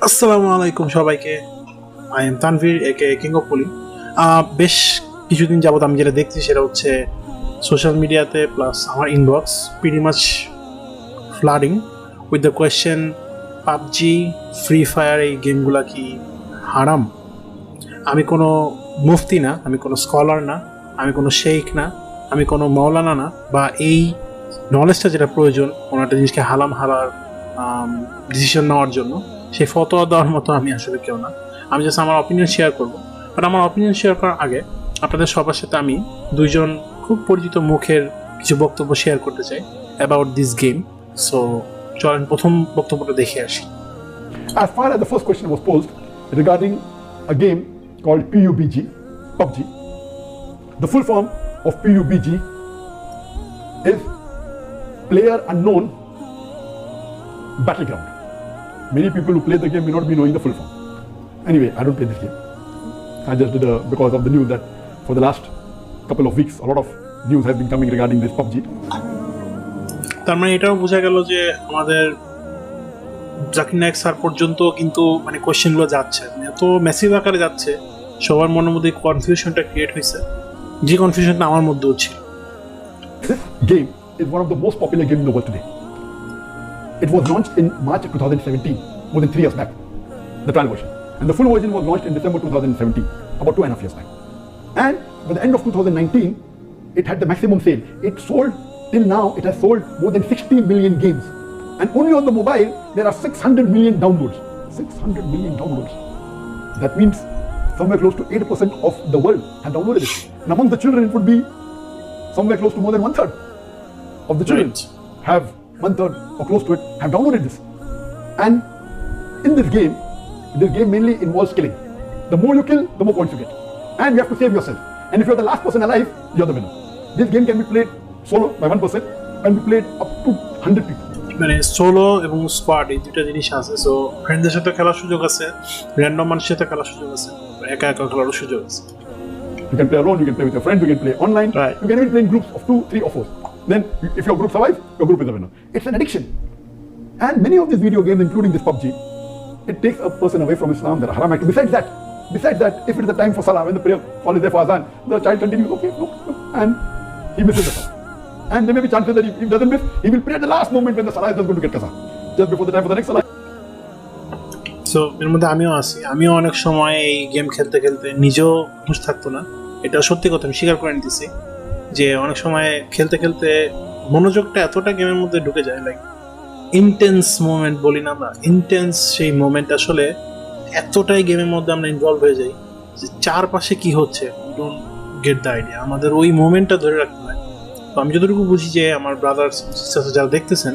আসসালামু আলাইকুম সবাইকে। আই এম তানভীর একে কিং অফ পলি। বেশ কিছুদিন যাবত আমি যেটা দেখছি সেটা হচ্ছে সোশ্যাল মিডিয়াতে প্লাস আমার inbox pretty much flooding with the question, PUBG, free fire এই গেমগুলা কি হারাম? আমি কোনো মুফতি না, আমি কোনো স্কলার না, আমি কোনো শেখ না, আমি কোনো মৌলানা না, বা এই নলেজটা যেটা প্রয়োজন কোনো একটা জিনিসকে হারাম হারার ডিসিশন নেওয়ার জন্য সেই ফতোয়া দেওয়ার মতো আমি আসলে কেউ না। আমি জাস্ট আমার অপিনিয়ন শেয়ার করবো। বাট আমার অপিনিয়ন শেয়ার করার আগে আপনাদের সবার সাথে আমি দুইজন খুব পরিচিত মুখের কিছু বক্তব্য শেয়ার করতে চাই অ্যাবাউট দিস গেম। সো চলেন প্রথম বক্তব্যটা দেখে আসি। As far as the first question was posed regarding a game called PUBG, the full form of PUBG is Player Unknown Battleground. Many people who play the game may not be knowing the full form. Anyway, I don't play this game. I just did because of the news that for the last couple of weeks, a lot of news has been coming regarding this PUBG. তার মানে এটাও বোঝা গেল যে আমাদের Zakir Naik sir পর্যন্ত কিন্তু মানে কোয়েশ্চেনগুলো যাচ্ছে, এত ম্যাসিভ আকারে যাচ্ছে, সবার মনের মধ্যে কনফিউশনটা ক্রিয়েট হয়েছে, যে কনফিউশনটা আমার মধ্যেও ছিল। This game is one of the most popular games in the world today. It was launched in March 2017, more than 3 years back, the trial version. And the full version was launched in December 2017, about 2.5 years back. And by the end of 2019, it had the maximum sale. It sold, till now, it has sold more than 60 million games. And only on the mobile, there are 600 million downloads. 600 million downloads. That means somewhere close to 8% of the world have downloaded it. And among the children, it would be somewhere close to more than 1/3 of the children have 1/3 or close to it have downloaded this. And in this game mainly involves killing. The more you kill, the more points you get. And you have to save yourself. And if you're the last person alive, you're the winner. This game can be played solo by one person and be played up to 100 people. মানে solo এবং squad এই দুটো জিনিস আছে। So ফ্রেন্ডদের সাথে খেলার সুযোগ আছে, র্যান্ডম মানুষের সাথে খেলার সুযোগ আছে, একা একা খেলার সুযোগ আছে। You can play alone, you can play with your friends, you can play online. Right. You can even play in groups of 2, 3 or 4. Then if your group survives, your group is the winner. It's an addiction. And many of these video games, including this PUBG, it takes a person away from Islam. There are haram activities. Besides that, if it is the time for Salah, when the prayer call is there for Azan, the child continues, okay, no, and he misses the Salah. And there may be chances that if he doesn't miss, he will pray at the last moment when the Salah is just going to get Qaza, just before the time for the next Salah. So এর মধ্যে আমিও আছি। আমিও অনেক সময় এই game খেলতে খেলতে নিজেও হুঁশ থাকতো না, এটা সত্যি কথা, আমি স্বীকার করে নিতেছি যে অনেক সময় খেলতে খেলতে মনোযোগটা এতটা গেমের মধ্যে ঢুকে যায়, লাইক ইন্টেন্স মোমেন্ট বলি না আমরা, ইন্টেন্স সেই মোমেন্ট আসলে এতটাই গেমের মধ্যে আমরা ইনভলভ হয়ে যাই যে চারপাশে কি হচ্ছে ডোন্ট গেট দ্য আইডিয়া। আমাদের ওই মোমেন্টটা ধরে রাখতে হয়। তো আমি যতটুকু বুঝি যে আমার ব্রাদার সিস্টার যারা দেখতেছেন,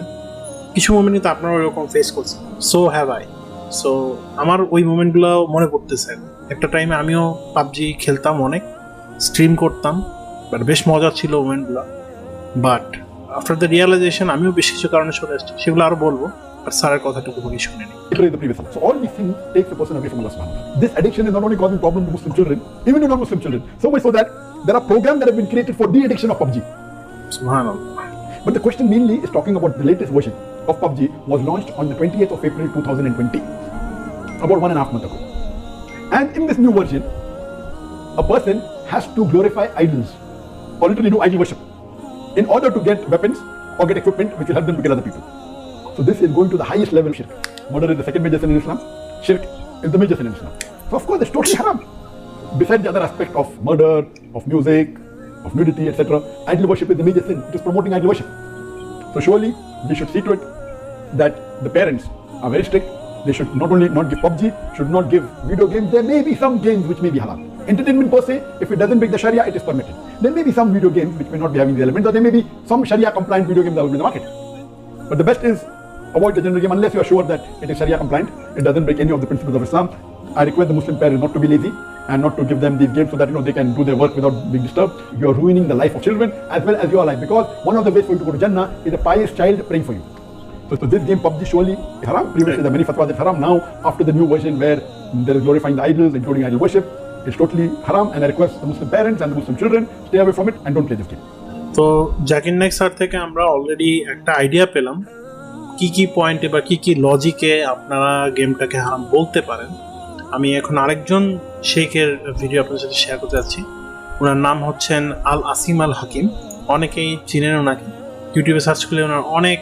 কিছু মোমেন্ট কিন্তু আপনারা ওরকম ফেস করছেন। So have I. সো আমার ওই মোমেন্টগুলো মনে পড়তেছে। একটা টাইমে আমিও পাবজি খেলতাম, অনেক স্ট্রিম করতাম, বাট বেশ মজার ছিল মোমেন্টগুলো। বাট আফটার দ্য রিয়েলাইজেশন আমিও বেশ কিছু কারণে চলে আসছি, সেগুলো আরও বলবো, আর স্যারের কথাটুকু বলি শুনে নিই। The previous Salah. So all these things takes the person away from Allah subhanahu wa ta'ala. This addiction is not only causing problems to Muslim children, even to non-Muslim children. So much so that there are programs that have been created for de-addiction of PUBG. সুবহানাল্লাহ। But the question mainly is talking about the latest version of PUBG was launched on the 20th of April 2020, about 1.5 months ago. And in this new version, a person has to glorify idols, or literally do idol worship, in order to get weapons or get equipment which will help them to kill other people. So this is going to the highest level of shirk. Murder is the second major sin in Islam. Shirk is the major sin in Islam. So of course it's totally haram. Besides the other aspect of murder, of music, of nudity, etc., idol worship is the major sin. It is promoting idol worship. So surely we should see to it that the parents are very strict. They should not only not give PUBG, should not give video games. There may be some games which may be halal. Entertainment per se, if it doesn't break the Sharia, it is permitted. There may be some video games which may not be having the elements, or there may be some Sharia compliant video games that will be in the market. But the best is avoid the general game unless you are sure that it is Sharia compliant, it doesn't break any of the principles of Islam. I request the Muslim parents not to be lazy and not to give them these games so that they can do their work without being disturbed. You are ruining the life of children as well as your life, because one of the ways for you to go to Jannah is a pious child praying for you. So this game PUBG surely is haram. Previously there are many fatwas that haram. Now after the new version where there is glorifying the idols, including idol worship, it's totally haram, and I request the Muslim parents and the Muslim children stay away from it and don't play this game. তো Zakir Naik sir থেকে আমরা already একটা idea পেলাম কি পয়েন্টে বা কি লজিকে আপনারা গেমটাকে হারাম বলতে পারেন, আমি এখন আরেকজন শেখের ভিডিও আপনাদের সাথে শেয়ার করতে যাচ্ছি। ওনার নাম হচ্ছেন আল আসিম আল হাকিম, অনেকেই চিনেন ওনাকে, ইউটিউবে সার্চ করলে ওনার অনেক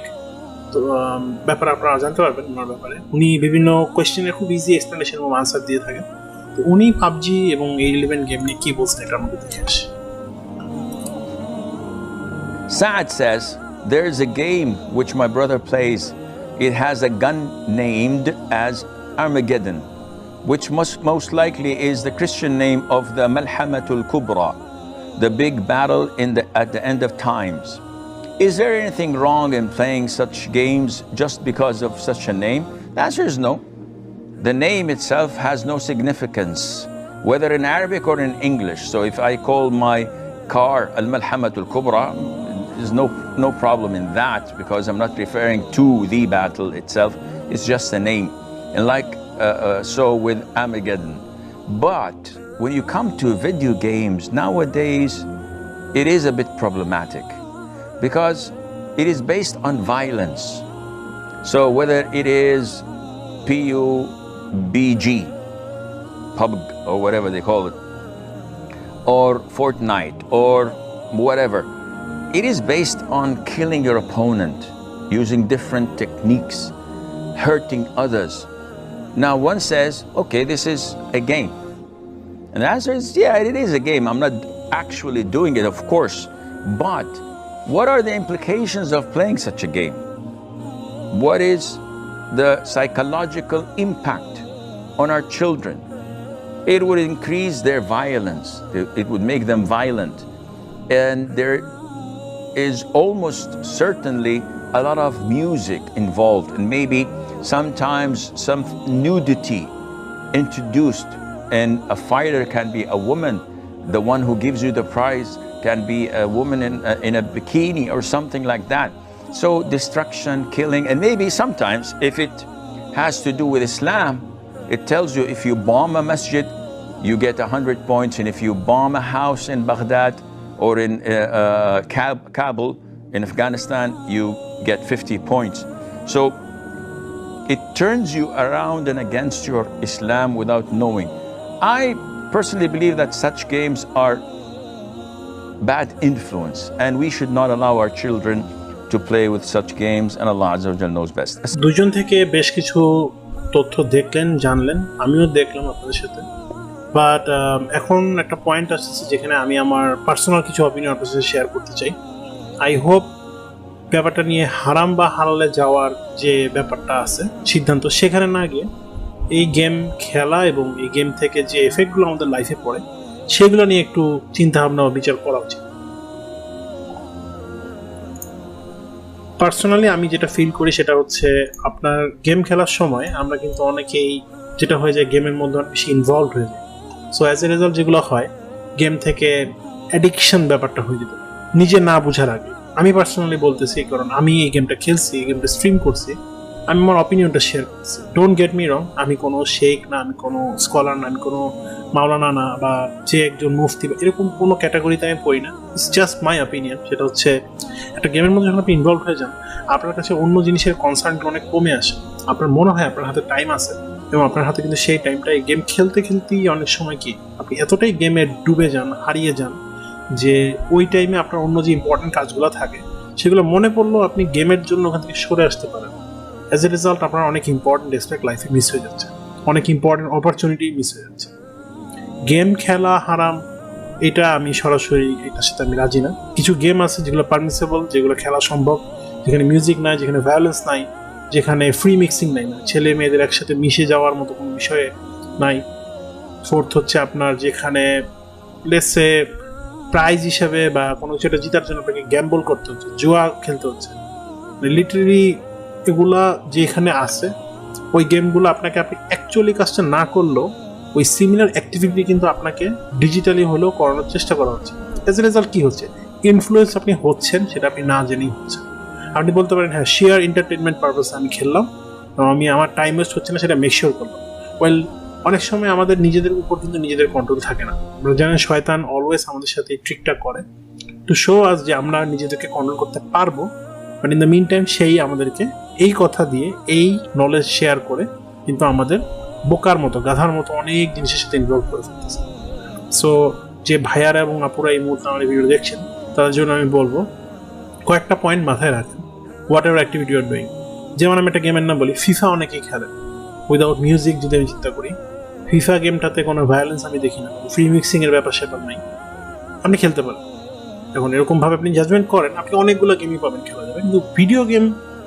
ব্যাপার আপনারা জানতে পারবেন ওনার ব্যাপারে। উনি বিভিন্ন কোয়েশ্চেনের খুব ইজি এক্সপ্লেনেশন এবং আনসার দিয়ে থাকেন। তো উনি পাবজি এবং A11 গেম নিয়ে কি বলছেন এটা আমাদের দেখে আসি। Saad says, there is a game which my brother plays. It has a gun named as Armageddon, which most likely is the Christian name of the Malhamatul Kubra, the big battle at the end of times. Is there anything wrong in playing such games just because of such a name? The answer is no. The name itself has no significance, whether in Arabic or in English. So if I call my car Al-Malhamatul Kubra, there's no problem in that, because I'm not referring to the battle itself. It's just a name. And so with Armageddon. But when you come to video games, nowadays, it is a bit problematic, because it is based on violence. So whether it is PUBG, PUBG, or whatever they call it, or Fortnite, or whatever, it is based on killing your opponent, using different techniques, hurting others. Now one says, okay, this is a game. And the answer is, yeah, it is a game. I'm not actually doing it, of course. But what are the implications of playing such a game? What is the psychological impact on our children? It would increase their violence. It would make them violent. And there is almost certainly a lot of music involved, and maybe sometimes some nudity introduced. And a fighter can be a woman. The one who gives you the prize can be a woman in a bikini or something like that. So destruction, killing, and maybe sometimes if it has to do with Islam, it tells you if you bomb a masjid, you get 100 points, and if you bomb a house in Baghdad or in Kabul in Afghanistan, you get 50 points. So it turns you around and against your Islam without knowing. I personally believe that such games are bad influence, and we should not allow our children to play with such games, and Allah Azza wa Jalla knows best. দুজন থেকে বেশ কিছু তথ্য দেখলেন, জানলেন, আমিও দেখলাম আপনাদের সাথে। বাট এখন একটা পয়েন্ট আসছে যেখানে আমি আমার পার্সোনাল কিছু অপিনিয়ন আপনাদের সাথে শেয়ার করতে চাই। আই হোপ ব্যাপারটা নিয়ে হারাম বা হালালে যাওয়ার যে ব্যাপারটা আছে সিদ্ধান্ত, সেখানে না গিয়ে এই গেম খেলা এবং এই গেম থেকে যে এফেক্টগুলো আমাদের লাইফে পড়ে সেগুলো নিয়ে একটু চিন্তা ভাবনা ও বিচার করা উচিত। পার্সোনালি আমি যেটা ফিল করি সেটা হচ্ছে, আপনার গেম খেলার সময় আমরা কিন্তু অনেকেই যেটা হয়ে যায় গেমের মধ্যে অনেক বেশি ইনভলভ হয়ে যায়। সো অ্যাজ এ রেজাল্ট যেগুলো হয়, গেম থেকে অ্যাডিকশন ব্যাপারটা হয়ে যেত নিজে না বোঝার আগে। আমি পার্সোনালি বলতেছি, কারণ আমি এই গেমটা খেলছি, এই গেমটা স্ট্রিম করছি, আমি আমার অপিনিয়নটা শেয়ার করছি। ডোন্ট গেট মি রং, আমি কোনো শেখ না, আমি কোনো স্কলার না, আমি কোনো মাওলানা না, বা যে একজন মুফতি বা এরকম কোনো ক্যাটাগরিতে আমি পড়ি না। It's just my opinion. সেটা হচ্ছে, একটা গেমের মধ্যে যখন আপনি ইনভলভ হয়ে যান, আপনার কাছে অন্য জিনিসের কনসার্নটা অনেক কমে আসে। আপনার মনে হয় আপনার হাতে টাইম আছে, এবং আপনার হাতে কিন্তু সেই টাইমটা এই গেম খেলতে খেলতেই অনেক সময় কি আপনি এতটাই গেমে ডুবে যান, হারিয়ে যান, যে ওই টাইমে আপনার অন্য যে ইম্পর্টেন্ট কাজগুলো থাকে সেগুলো মনে পড়লেও আপনি গেমের জন্য ওখান থেকে সরে আসতে পারেন। অ্যাজ এ রেজাল্ট আপনার অনেক ইম্পর্টেন্ট অ্যাসপেক্ট লাইফে মিস হয়ে যাচ্ছে, অনেক ইম্পর্টেন্ট অপরচুনিটি মিস হয়ে যাচ্ছে। গেম খেলা হারাম, এটা আমি সরাসরি এটার সাথে আমি রাজি না। কিছু গেম আছে যেগুলো পারমিসেবল, যেগুলো খেলা সম্ভব, যেখানে মিউজিক নাই, যেখানে ভায়োলেন্স নাই, যেখানে ফ্রি মিক্সিং নাই, না ছেলে মেয়েদের একসাথে মিশে যাওয়ার মতো কোনো বিষয়ে নাই। ফোর্থ হচ্ছে আপনার যেখানে লেসে প্রাইজ হিসাবে বা কোনো কিছু একটা জেতার জন্য আপনাকে গ্যাম্বল করতে হচ্ছে, জুয়া খেলতে হচ্ছে। লিটারেলি এগুলা যেখানে আছে, ওই গেমগুলো আপনাকে আপনি অ্যাকচুয়ালি কাজটা না করলেও ওই সিমিলার অ্যাক্টিভিটি কিন্তু আপনাকে ডিজিটালি হলেও করানোর চেষ্টা করা হচ্ছে। এজ এ রেজাল্ট কী হচ্ছে, ইনফ্লুয়েন্স আপনি হচ্ছেন, সেটা আপনি না জেনেই হচ্ছেন। আপনি বলতে পারেন হ্যাঁ শেয়ার এন্টারটেনমেন্ট পারপাসে আমি খেললাম, আমি আমার টাইম ওয়েস্ট হচ্ছে না সেটা মেকশিওর করলাম। ওয়েল, অনেক সময় আমাদের নিজেদের উপর কিন্তু নিজেদের কন্ট্রোল থাকে না। আমরা জানেন শয়তান অলওয়েজ আমাদের সাথে ট্রিকটা করে টু শো আস যে আমরা নিজেদেরকে কন্ট্রোল করতে পারবো, but in the meantime সেই আমাদেরকে এই কথা দিয়ে, এই নলেজ শেয়ার করে কিন্তু আমাদের বোকার মতো, গাধার মতো অনেক জিনিসের সাথে ইনভলভ করে ফেলতেছে। সো যে ভাইয়ারা এবং আপুরা এই মুহূর্তে আমার ভিডিও দেখছেন, তাদের জন্য আমি বলবো কয়েকটা পয়েন্ট মাথায় রাখেন whatever activity you are doing. যেমন আমি একটা গেমের নাম বলি, ফিফা অনেকেই খেলে উইদাউট মিউজিক। যদি আমি চিন্তা করি, ফিফা গেমটাতে কোনো ভায়োলেন্স আমি দেখি না, ফ্রি মিক্সিং এর ব্যাপার স্যাপার নাই, আপনি খেলতে পারেন। এখন এরকম ভাবে আপনি জাজমেন্ট করেন, আপনি অনেকগুলো গেমই পাবেন খেলা যাবে, কিন্তু ভিডিও গেম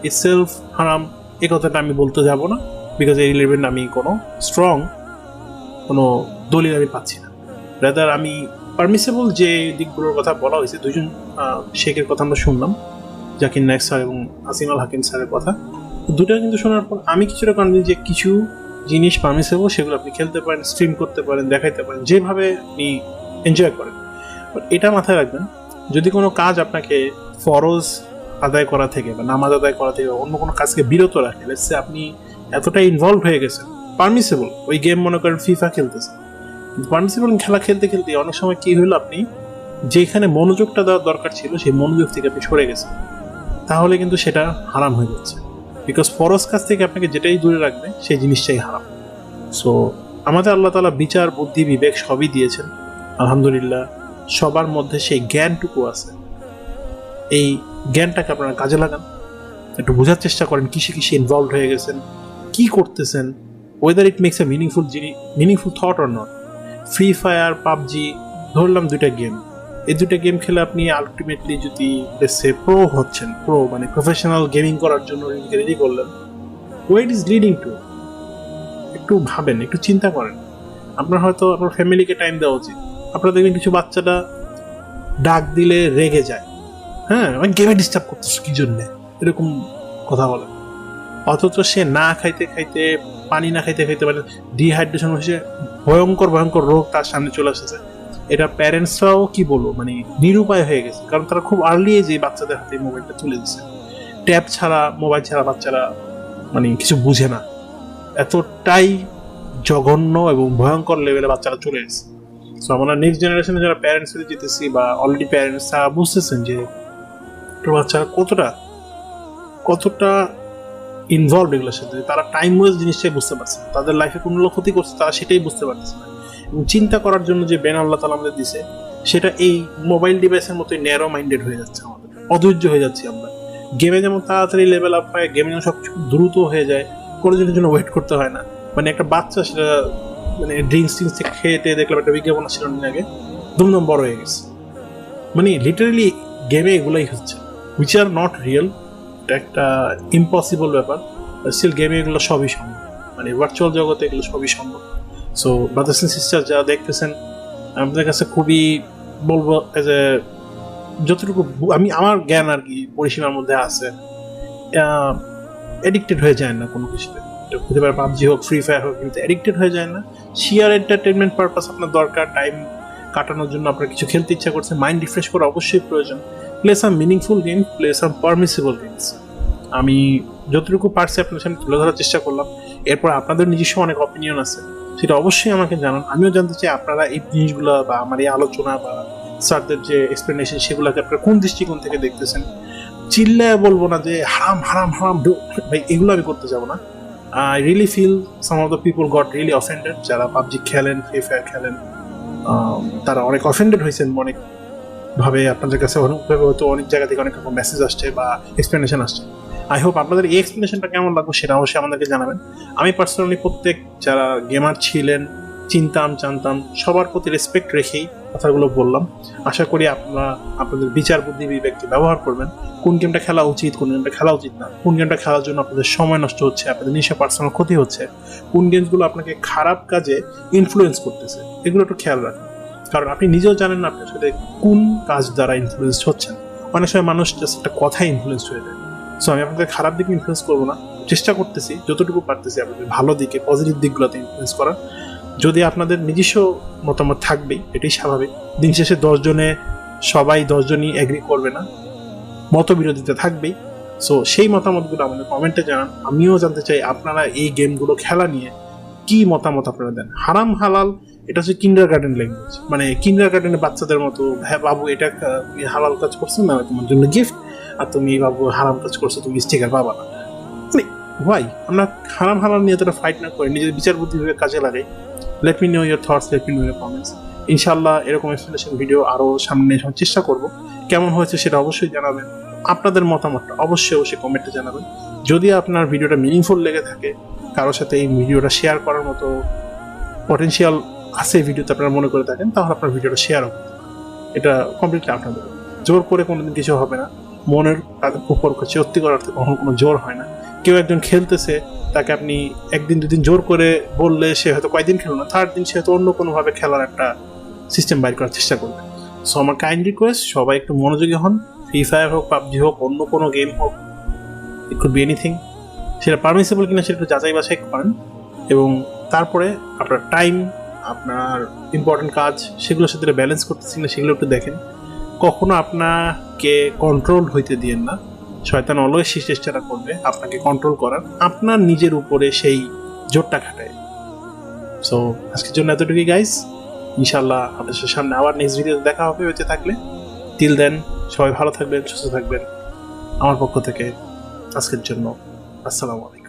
ইটসেলফ হারাম এই কথাটা আমি বলতে যাব না, বিকজ এই রিলেভেন্ট আমি কোনো স্ট্রং কোনো দলিল আমি পাচ্ছি না। রাদার আমি পারমিসেবল যে দিকগুলোর কথা বলা হয়েছে, দুজন শেখের কথা আমরা শুনলাম, জাকির নায়েক স্যার এবং আসিম আল হাকিম স্যারের কথা, দুটো কিন্তু শোনার পর আমি কিছুটা কনভিন্স যে কিছু জিনিস পারমিসেবল, সেগুলো আপনি খেলতে পারেন, স্ট্রিম করতে পারেন, দেখাইতে পারেন, যেভাবে আপনি এনজয় করেন। বাট এটা মাথায় রাখবেন, যদি কোনো কাজ আপনাকে ফরজ আদায় করা থেকে বা নামাজ আদায় করা থেকে অন্য কোনো কাজকে বিরত রাখে, লেটসে আপনি এতটাই ইনভলভ হয়ে গেছেন, পারমিসেবল ওই গেম মনে করেন ফিফা খেলতেছেন, পারমিসেবল খেলা খেলতে খেলতে অনেক সময় কি হলো, আপনি যেখানে মনোযোগটা দেওয়ার দরকার ছিল সেই মনোযোগ থেকে আপনি সরে গেছেন, তাহলে কিন্তু সেটা হারাম হয়ে যাচ্ছে। বিকজ ফরজ কাজ থেকে আপনাকে যেটাই দূরে রাখবে সেই জিনিসটাই হারাম। সো আমাদের আল্লাহ তাআলা বিচার, বুদ্ধি, বিবেক সবই দিয়েছেন, আলহামদুলিল্লাহ। সবার মধ্যে সেই জ্ঞানটুকু আছে, এই জ্ঞানটাকে আপনারা কাজে লাগান, একটু বোঝার চেষ্টা করেন কিসে কিসে ইনভলভ হয়ে গেছেন, কি করতেছেন, whether it makes a meaningful thought or not. Free Fire, PUBG ধরলাম দুইটা গেম, এই দুইটা গেম খেলে আপনি আলটিমেটলি যদি প্রো হচ্ছেন, প্রো মানে প্রফেশনাল গেমিং করার জন্য নিজেকে রেডি করলেন, ওয়েট ইজ লিডিং টু, একটু ভাবেন, একটু চিন্তা করেন। আপনার হয়তো আপনার ফ্যামিলিকে টাইম দেওয়া উচিত। আপনারা দেখবেন কিছু বাচ্চাটা ডাক দিলে রেগে যায়, হ্যাঁ আমি গেমে ডিস্টার্ব করতেছ কি জন্যে, এরকম কথা বলে, অথচ সে না খাইতে খাইতে, পানি না খাইতে খাইতে মানে ডিহাইড্রেশন হয়েছে, ভয়ঙ্কর ভয়ঙ্কর রোগ তার সামনে চলে এসেছে। এটা প্যারেন্টসরাও কি বলবো মানে নিরুপায় হয়ে গেছে, কারণ তারা খুব আর্লি যে বাচ্চাদের হাতে মোবাইলটা তুলে দিচ্ছে। ট্যাব ছাড়া, মোবাইল ছাড়া বাচ্চারা মানে কিছু বুঝে না, এতটাই জঘন্য এবং ভয়ঙ্কর লেভেলে বাচ্চারা চলে এসেছে। সো আমরা নেক্সট জেনারেশনে যারা প্যারেন্টস হতে যেতেছি বা অলরেডি প্যারেন্টস, তারা বুঝতেছেন যে বাচ্চারা কতটা ইনভলভ এগুলোর সাথে, তারা টাইম ওয়েস্ট জিনিসটাই বুঝতে পারছে না, তাদের লাইফে কোন ক্ষতি করছে তারা সেটাই বুঝতে পারছে না। এবং চিন্তা করার জন্য যে ব্রেন আল্লাহ তাআলা আমাদের দিছে, সেটা এই মোবাইল ডিভাইসের মতোই ন্যারো মাইন্ডেড হয়ে যাচ্ছে, আমাদের অধৈর্য হয়ে যাচ্ছি আমরা। গেমে যেমন তাড়াতাড়ি লেভেল আপ হয়, গেমে যেমন সব কিছু দ্রুত হয়ে যায়, কোনো জিনিসের জন্য ওয়েট করতে হয় না। মানে একটা বাচ্চা সেটা মানে ড্রিঙ্কস থেকে খেতে দেখলাম একটা বিজ্ঞাপন ছিল আগে, দুমদম বড় হয়ে গেছে। মানে লিটারালি গেমে এগুলাই হচ্ছে, উইচ আর নট রিয়েল, এটা একটা ইম্পসিবল ব্যাপার। স্টিল গেমে এগুলো সবই সম্ভব, মানে ভার্চুয়াল জগতে এগুলো সবই সম্ভব। সো ব্রাদার্স এন্ড সিস্টার যারা দেখতেছেন, আমাদের কাছে খুবই বলবো যে যতটুকু আমি আমার জ্ঞান আর কি পরিসীমার মধ্যে আছে, এডিক্টেড হয়ে যায় না কোনো কিছুতে, হতে পারে পাবজি হোক, ফ্রি ফায়ার হোক, কিন্তু এডিক্টেড হয়ে যায় না। শিয়ার এন্টারটেনমেন্ট পারপাস আপনার দরকার, টাইম কাটানোর জন্য আপনার কিছু খেলতে ইচ্ছা করছে, মাইন্ড রিফ্রেশ করা অবশ্যই প্রয়োজন। প্লে সাম মিনিংফুল গেম, প্লে সাম পারমিসিবল গেমস। আমি যতটুকু পারছি আপনার সামনে তুলে ধরার চেষ্টা করলাম। এরপর আপনাদের নিজস্ব অনেক অপিনিয়ন আছে, সেটা অবশ্যই আমাকে জানান। আমিও জানতে চাই আপনারা এই জিনিসগুলো বা আমার এই আলোচনা বা স্যারদের যে এক্সপ্লেনেশন, সেগুলোকে আপনারা কোন দৃষ্টিকোণ থেকে দেখতেছেন। চিল্লায় বলবো না যে হারাম হারাম হারাম ভাই, এগুলো আমি করতে যাবো না। I really feel some of the people got really offended, যারা পাবজি খেলেন, ফ্রি ফায়ার খেলেন, তারা অনেক অফেন্ডেড হয়েছেন অনেক ভাবে। আপনাদের কাছে অনেকভাবে হয়তো অনেক জায়গা থেকে অনেক রকম মেসেজ আসছে বা এক্সপ্লেনেশন আসছে। আই হোপ আপনাদের এই এক্সপ্লেনেশনটা কেমন লাগবে সেটা অবশ্যই আমাদেরকে জানাবেন। আমি পার্সোনালি প্রত্যেক যারা গেমার ছিলেন, চিনতাম, জানতাম, সবার প্রতি রেসপেক্ট রেখেই কথাগুলো বললাম। আশা করি আপনারা আপনাদের বিচার, বুদ্ধি, বিবেককে ব্যবহার করবেন। কোন গেমটা খেলা উচিত, কোন গেমটা খেলা উচিত না, কোন গেমটা খেলার জন্য আপনাদের সময় নষ্ট হচ্ছে, আপনাদের নিজস্ব পার্সোনাল ক্ষতি হচ্ছে, কোন গেমসগুলো আপনাকে খারাপ কাজে ইনফ্লুয়েন্স করতেছে, এগুলো একটু খেয়াল রাখুন। কারণ আপনি নিজেও জানেন না আপনার সাথে কোন কাজ দ্বারা ইনফ্লুয়েন্স হচ্ছেন। অনেক সময় মানুষ জাস্ট একটা কথায় ইনফ্লুয়েন্স হয়ে যায়। সো আমি আপনাদের খারাপ দিকে ইনফ্লুয়েন্স করবো না, চেষ্টা করতেছি যতটুকু পারতেছি আপনাদের ভালো দিকে, পজিটিভ দিকগুলোতে ইনফ্লুয়েন্স করার। যদি আপনাদের নিজস্ব মতামত থাকবেই, এটাই স্বাভাবিক। দিন শেষে 10 জনে সবাই 10 জনই এগ্রি করবে না, মতবিরোধিতা থাকবেই। সো সেই মতামতগুলো আমাদের কমেন্টে জানান। আমিও জানতে চাই আপনারা এই গেমগুলো খেলা নিয়ে কি মতামত আপনারা দেন। হারাম হালাল এটা হচ্ছে কিন্ডার গার্ডেন ল্যাঙ্গুয়েজ, মানে কিন্ডার গার্ডেনের বাচ্চাদের মতো, হ্যাঁ বাবু এটা তুমি হালাল কাজ করছো না, তোমার জন্য গিফট, আর তুমি বাবু হারাম কাজ করছো, তুমি স্টিকার পাবা না। হোয়াই আমরা হারাম হারাম নিয়ে তোরা ফাইট না করে নিজের বিচার বুদ্ধি ভেবে কাজে লাগাই। Let me no your thoughts, let me no your comments. ইনশাল্লাহ এরকম এক্সপ্লেনেশন ভিডিও আরও সামনে আসার চেষ্টা করব। কেমন হয়েছে সেটা অবশ্যই জানাবেন, আপনাদের মতামতটা অবশ্যই কমেন্টে জানাবেন। যদি আপনার ভিডিওটা মিনিংফুল লেগে থাকে, কারোর সাথে এই ভিডিওটা শেয়ার করার মতো পটেনশিয়াল আছে ভিডিওতে আপনারা মনে করে থাকেন, তাহলে আপনার ভিডিওটা শেয়ারও করতে পারেন। এটা কমপ্লিটলি আপনাদের, জোর করে কোনোদিন কিছু হবে না। মনের উপর সত্যি করার কখনো কোনো জোর হয় না। কেউ একজন খেলতেছে, তাকে আপনি একদিন দুদিন জোর করে বললে সে হয়তো কয়েকদিন খেলো না, থার্ড দিন সে হয়তো অন্য কোনোভাবে খেলার একটা সিস্টেম বাইর করার চেষ্টা করবে। সো আমার কাইন্ড রিকোয়েস্ট, সবাই একটু মনোযোগী হন। ফ্রি ফায়ার হোক, পাবজি হোক, অন্য কোনো গেম হোক, ইট কুড বি এনিথিং, সেটা পারমিসিবল কিনা সেটা একটু যাচাই বাছাই করেন। এবং তারপরে আপনার টাইম, আপনার ইম্পর্টেন্ট কাজ, সেগুলোর সাথে ব্যালেন্স করতেছি না সেগুলো একটু দেখেন। কখনো আপনাকে কন্ট্রোল হইতে দিয়েন না। শয়তান অলওয়েজ সেই চেষ্টাটা করবে আপনাকে কন্ট্রোল করার, আপনার নিজের উপরে সেই জোরটা খাটায়। সো আজকের জন্য এতটুকুই গাইস। ইনশাল্লাহ আপনাদের সামনে আবার নেক্সট ভিডিওতে দেখা হবে বেঁচে থাকলে। টিল দেন সবাই ভালো থাকবেন, সুস্থ থাকবেন। আমার পক্ষ থেকে আজকের জন্য আসসালামু আলাইকুম।